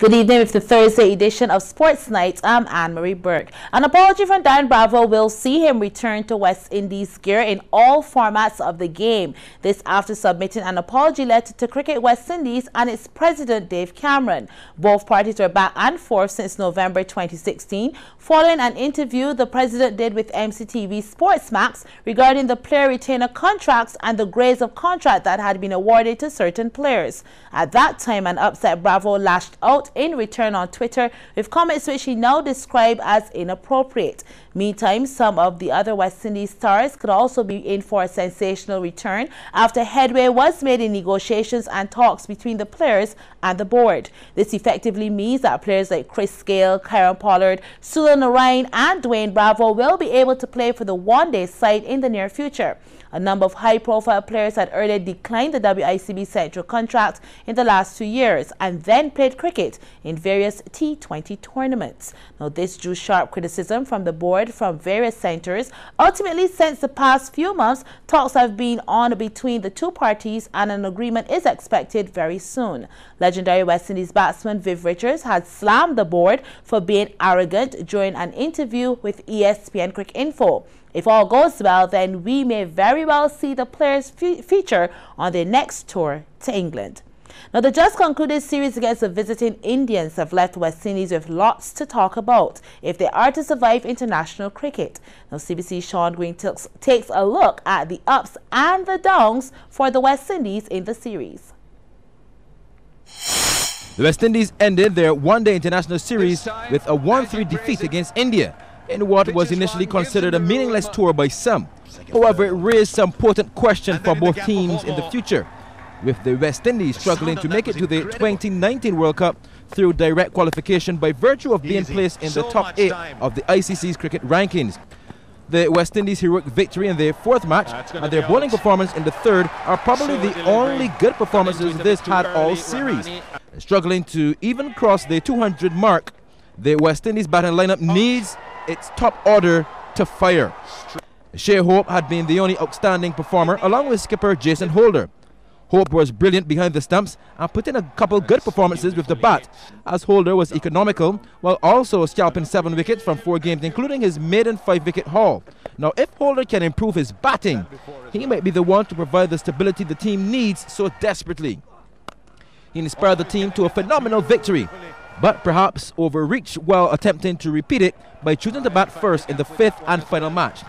Good evening with the Thursday edition of Sports Night. I'm Anne-Marie Burke. An apology from Dan Bravo will see him return to West Indies gear in all formats of the game. This after submitting an apology letter to Cricket West Indies and its president Dave Cameron. Both parties were back and forth since November 2016, following an interview the president did with Cbc Sports Max regarding the player retainer contracts and the grades of contract that had been awarded to certain players. At that time, an upset Bravo lashed out in return on Twitter with comments which he now described as inappropriate. Meantime, some of the other West Indies stars could also be in for a sensational return after headway was made in negotiations and talks between the players and the board. This effectively means that players like Chris Gayle, Kieron Pollard, Sula Narain and Dwayne Bravo will be able to play for the one-day side in the near future. A number of high-profile players had earlier declined the WICB Central contract in the last 2 years and then played cricket in various T20 tournaments. Now, this drew sharp criticism from the board from various centres. Ultimately, since the past few months, talks have been on between the two parties and an agreement is expected very soon. Legendary West Indies batsman Viv Richards had slammed the board for being arrogant during an interview with ESPN Cricket Info. If all goes well, then we may very well see the players feature on their next tour to England. Now, the just concluded series against the visiting Indians have left West Indies with lots to talk about if they are to survive international cricket. Now, CBC's Sean Green takes a look at the ups and the downs for the West Indies in the series. The West Indies ended their one-day international series with a 1-3 defeat against India in what was initially considered a meaningless tour by some. However, it raised some potent questions for both teams in the future, with the West Indies struggling to make it to the 2019 World Cup through direct qualification by virtue of being placed in the top 8 of the ICC's cricket rankings. The West Indies' heroic victory in their fourth match and their bowling performance in the third are probably the only good performances this had all series. Struggling to even cross the 200 mark, the West Indies batting lineup needs its top order to fire. Shea Hope had been the only outstanding performer along with skipper Jason Holder. Hope was brilliant behind the stumps and put in a couple good performances with the bat, as Holder was economical while also scalping 7 wickets from 4 games, including his maiden 5-wicket haul. Now, if Holder can improve his batting, he might be the one to provide the stability the team needs so desperately. He inspired the team to a phenomenal victory, but perhaps overreached while attempting to repeat it by choosing to bat first in the 5th and final match.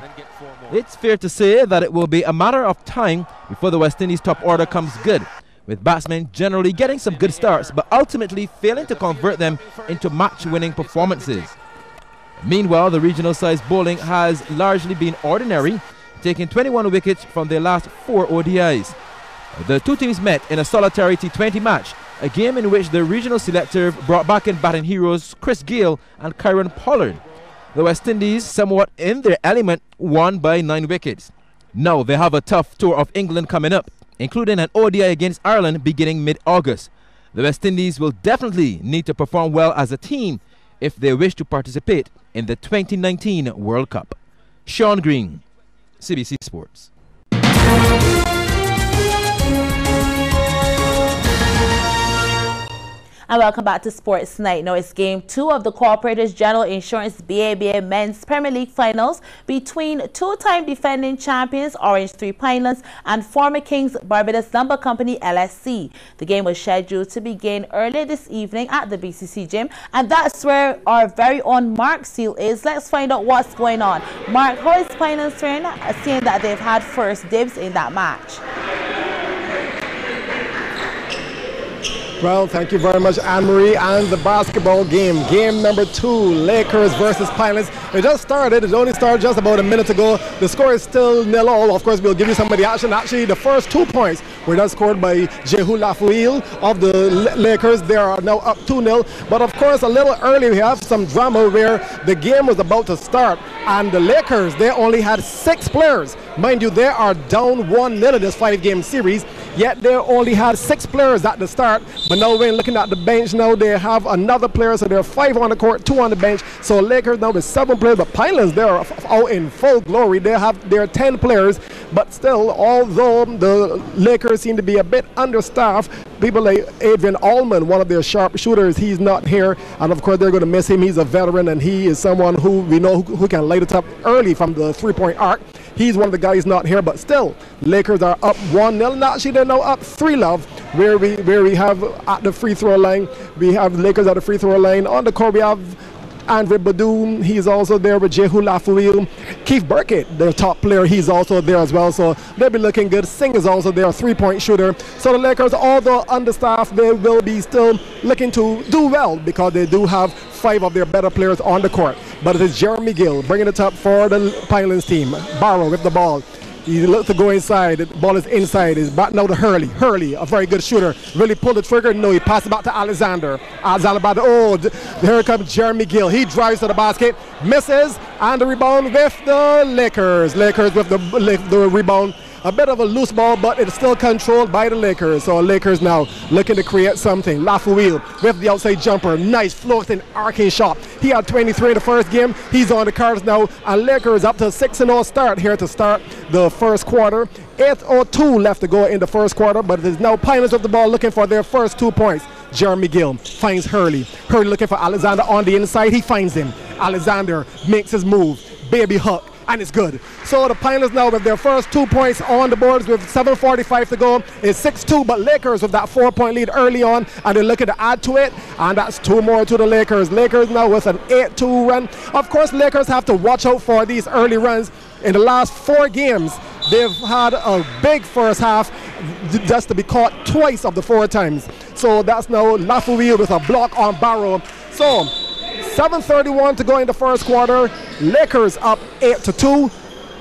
It's fair to say that it will be a matter of time before the West Indies top order comes good, with batsmen generally getting some good starts but ultimately failing to convert them into match-winning performances. Meanwhile, the regional side bowling has largely been ordinary, taking 21 wickets from their last 4 ODIs. The two teams met in a solitary T20 match, a game in which the regional selector brought back in batting heroes Chris Gayle and Kieron Pollard. The West Indies, somewhat in their element, won by 9 wickets. Now they have a tough tour of England coming up, including an ODI against Ireland beginning mid-August. The West Indies will definitely need to perform well as a team if they wish to participate in the 2019 World Cup. Sean Green, CBC Sports. And welcome back to Sports Night. Now it's Game 2 of the Cooperators General Insurance BABA Men's Premier League Finals between two-time defending champions Orange 3 Pinelands and former Kings Barbados Lumber Company LSC. The game was scheduled to begin earlier this evening at the BCC Gym, and that's where our very own Mark Seal is. Let's find out what's going on. Mark, how is Pinelands faring, seeing that they've had first dibs in that match? Well, thank you very much, Anne-Marie. And the basketball game, game number 2, Lakers versus Pinelands. It just started. It only started just about a minute ago. The score is still 0-0. Of course, we'll give you some of the action. Actually, the first 2 points were just scored by Jehu Lafuil of the Lakers. They are now up 2-0. But of course, a little early, we have some drama where the game was about to start. And the Lakers, they only had 6 players. Mind you, they are down 1-0 in this 5-game series. yet they only had 6 players at the start. But now when looking at the bench now, they have another player, so there are 5 on the court, 2 on the bench. So Lakers now with 7 players, but Pinelands, they're out in full glory. There are 10 players, but still, although the Lakers seem to be a bit understaffed, people like Adrian Allman, one of their sharp shooters, he's not here, and of course they're going to miss him. He's a veteran, and he is someone who we know who can light it up early from the three-point arc. He's one of the guys not here, but still, Lakers are up 1-0. And actually, they're now up 3-0, where we have at the free throw line. We have Lakers at the free throw line. On the court, we have Andre Badoum, he's also there with Jehu Lafuil. Keith Burkett, the top player, he's also there as well, so they'll be looking good. Singh is also there, a 3-point shooter. So the Lakers, although understaffed, they will be still looking to do well because they do have 5 of their better players on the court. But it is Jeremy Gill bringing it up for the Pinelands team. Barrow with the ball. He looks to go inside. The ball is inside. He's back now to Hurley. Hurley, a very good shooter. Really pulled the trigger. No, he passed it back to Alexander. Alexander back to, oh, here comes Jeremy Gill. He drives to the basket, misses, and the rebound with the Lakers. Lakers with the rebound. A bit of a loose ball, but it's still controlled by the Lakers. So Lakers now looking to create something. Lafuil with the outside jumper. Nice floating, arcing shot. He had 23 in the first game. He's on the cards now. And Lakers up to a 6-0 start here to start the first quarter. 8:02 left to go in the first quarter, but it is now Pinelands with the ball looking for their first 2 points. Jeremy Gill finds Hurley. Hurley looking for Alexander on the inside. He finds him. Alexander makes his move. Baby hook. And it's good. So the Pinelands now with their first 2 points on the boards with 7:45 to go. It's 6-2, but Lakers with that 4-point lead early on, and they're looking to add to it, and that's 2 more to the Lakers. Lakers now with an 8-2 run. Of course, Lakers have to watch out for these early runs. In the last 4 games, they've had a big first half just to be caught twice of the 4 times. So that's now Lafuil with a block on Barrow. So 7:31 to go in the first quarter. Lakers up 8-2.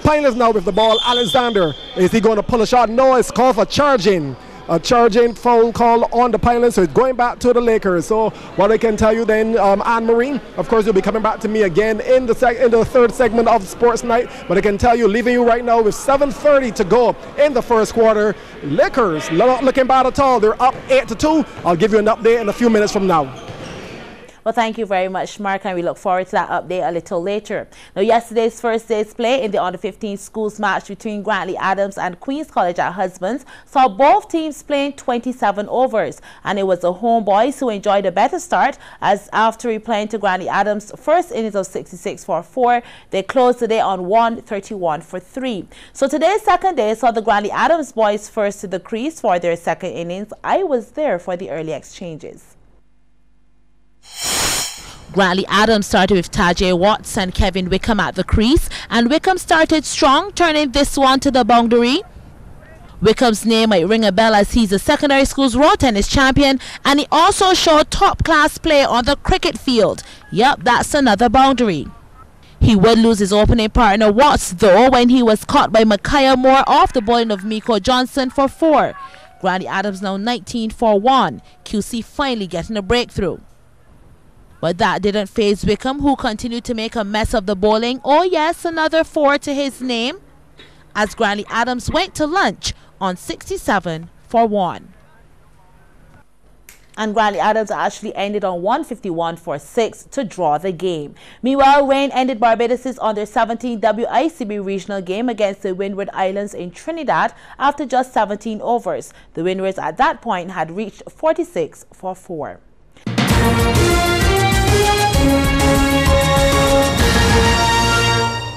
Pinelands now with the ball. Alexander, is he going to pull a shot? No, it's called for charging. A charging foul call on the Pinelands, so it's going back to the Lakers. So what I can tell you then, Anne-Marie, of course you'll be coming back to me again in the third segment of Sports Night, but I can tell you, leaving you right now with 7:30 to go in the first quarter. Lakers not looking bad at all. They're up 8-2. I'll give you an update in a few minutes from now. Well, thank you very much, Mark, and we look forward to that update a little later. Now, yesterday's first day's play in the under-15 schools match between Grantley Adams and Queen's College at Husbands saw both teams playing 27 overs, and it was the home boys who enjoyed a better start, as after replaying to Grantley Adams' first innings of 66 for 4, they closed the day on 131 for 3. So today's second day saw the Grantley Adams boys first to the crease for their second innings. I was there for the early exchanges. Grantley Adams started with Tajay Watts and Kevin Wickham at the crease, and Wickham started strong, turning this one to the boundary. Wickham's name might ring a bell as he's a secondary school's road tennis champion, and he also showed top-class play on the cricket field. Yep, that's another boundary. He would lose his opening partner Watts, though, when he was caught by Micaiah Moore off the bowling of Miko Johnson for 4. Grantley Adams now 19 for 1. QC finally getting a breakthrough. But that didn't faze Wickham, who continued to make a mess of the bowling. Oh yes, another 4 to his name, as Grantley Adams went to lunch on 67 for 1. And Grantley Adams actually ended on 151 for 6 to draw the game. Meanwhile, rain ended Barbados' under-17 WICB regional game against the Windward Islands in Trinidad after just 17 overs. The Windwards at that point had reached 46 for 4.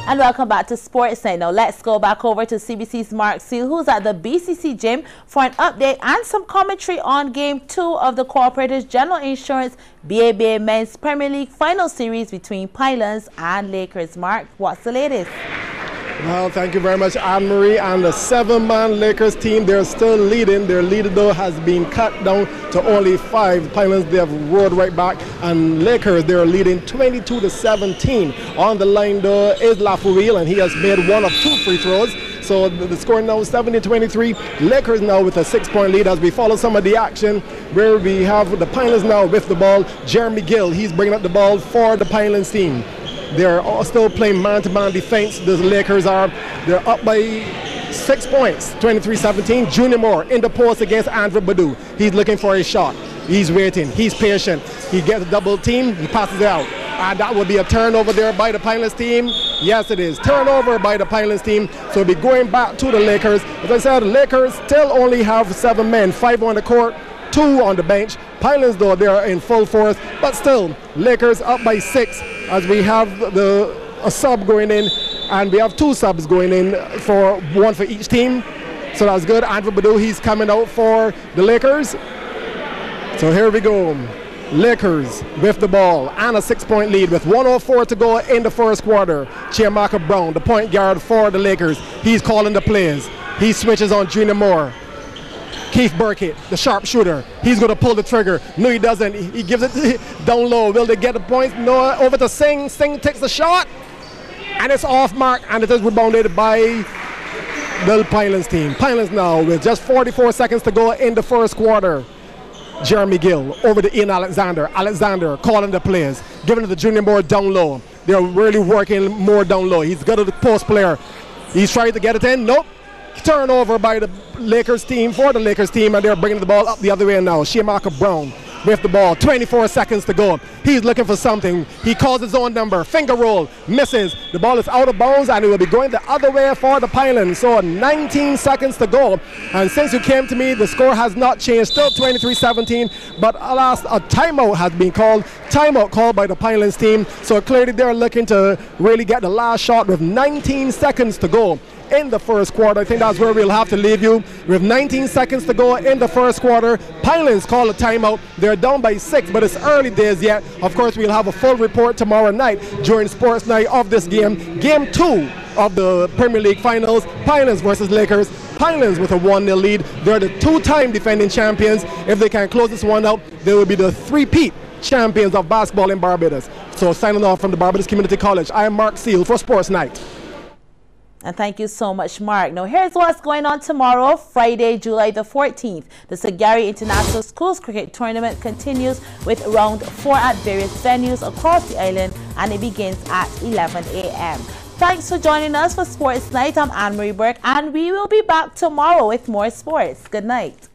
And welcome back to Sports Night. Now let's go back over to CBC's Mark Seal, who's at the BCC gym for an update and some commentary on Game 2 of the Cooperative General Insurance BABA Men's Premier League final series between Pinelands and Lakers. Mark, what's the latest? Well, thank you very much, Anne-Marie. And the 7-man Lakers team, they're still leading. Their lead, though, has been cut down to only 5. Pinelands, they have roared right back. And Lakers, they're leading 22-17. On the line, though, is Lafuil, and he has made 1 of 2 free throws. So the score now is 70-23. Lakers now with a 6-point lead as we follow some of the action where we have the Pinelands now with the ball. Jeremy Gill, he's bringing up the ball for the Pinelands team. They're still playing man-to-man defense. The Lakers are. They're up by 6 points, 23-17. Junior Moore in the post against Andrew Badu. He's looking for a shot. He's waiting. He's patient. He gets a double team. He passes it out. And that will be a turnover there by the Pinelands team. Yes, it is. Turnover by the Pinelands team. So we'll be going back to the Lakers. As I said, the Lakers still only have 7 men, 5 on the court, 2 on the bench. Pinelands, though, they are in full force. But still, Lakers up by 6 as we have a sub going in. And we have 2 subs going in, for 1 for each team. So that's good. Andrew Badu, he's coming out for the Lakers. So here we go. Lakers with the ball and a 6-point lead with 1:04 to go in the first quarter. Chiamaka Brown, the point guard for the Lakers. He's calling the plays. He switches on Junior Moore. Keith Burkett, the sharpshooter. He's going to pull the trigger. No, he doesn't. He gives it down low. Will they get the points? No, over to Singh. Singh takes the shot. And it's off mark, and it is rebounded by the Pinelands team. Pinelands now with just 44 seconds to go in the first quarter. Jeremy Gill over to Ian Alexander. Alexander calling the plays, giving it to Junior Moore down low. They're really working more down low. He's got a post player. He's trying to get it in. Nope. Turnover by the Lakers team, for the Lakers team, and they're bringing the ball up the other way now. Chiamaka Brown with the ball, 24 seconds to go. He's looking for something. He calls his own number, finger roll, misses. The ball is out of bounds, and it will be going the other way for the Pinelands. So 19 seconds to go. And since you came to me, the score has not changed, still 23-17, but alas, a timeout has been called. Timeout called by the Pinelands team. So clearly they're looking to really get the last shot with 19 seconds to go in the first quarter. I think that's where we'll have to leave you. With 19 seconds to go in the first quarter, Pinelands call a timeout. They're down by 6, but it's early days yet. Of course, we'll have a full report tomorrow night during Sports Night of this game. Game 2 of the Premier League Finals, Pinelands versus Lakers. Pinelands with a 1-0 lead. They're the 2-time defending champions. If they can close this one out, they will be the 3-peat champions of basketball in Barbados. So signing off from the Barbados Community College, I am Mark Seal for Sports Night. And thank you so much, Mark. Now, here's what's going on tomorrow, Friday, July the 14th. The Sagari International Schools Cricket Tournament continues with round 4 at various venues across the island, and it begins at 11 a.m. Thanks for joining us for Sports Night. I'm Anne-Marie Burke, and we will be back tomorrow with more sports. Good night.